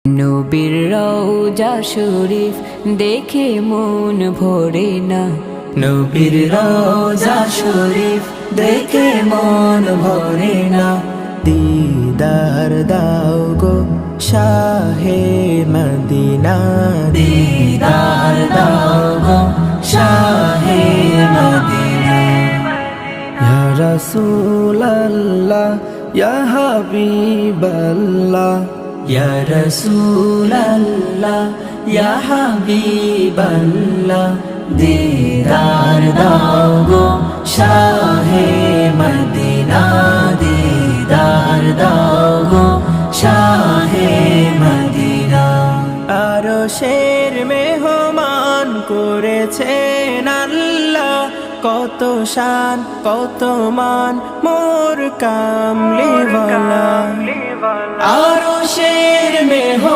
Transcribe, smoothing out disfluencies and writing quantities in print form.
নবীর রওজা শরীফ দেখে মন ভরে না। নবীর রওজা শরীফ দেখে মন ভরে না। দিদার দাও গো শাহে মদিনা, দিদার দাও গো শাহে মদিনা। ইয়া রাসূলাল্লাহ ইয়া হাবিবাল্লাহ, ইয়া রাসূলাল্লাহ ইয়া হাবিবাল্লাহ। দিদার দাও গো শাহে মদিনা, দিদার দাও গো শাহে মদিনা। আরশের মেহমান করেছেন আল্লাহ, কত শান কত মান মোর কামলিওয়ালা। আরশের মেহমান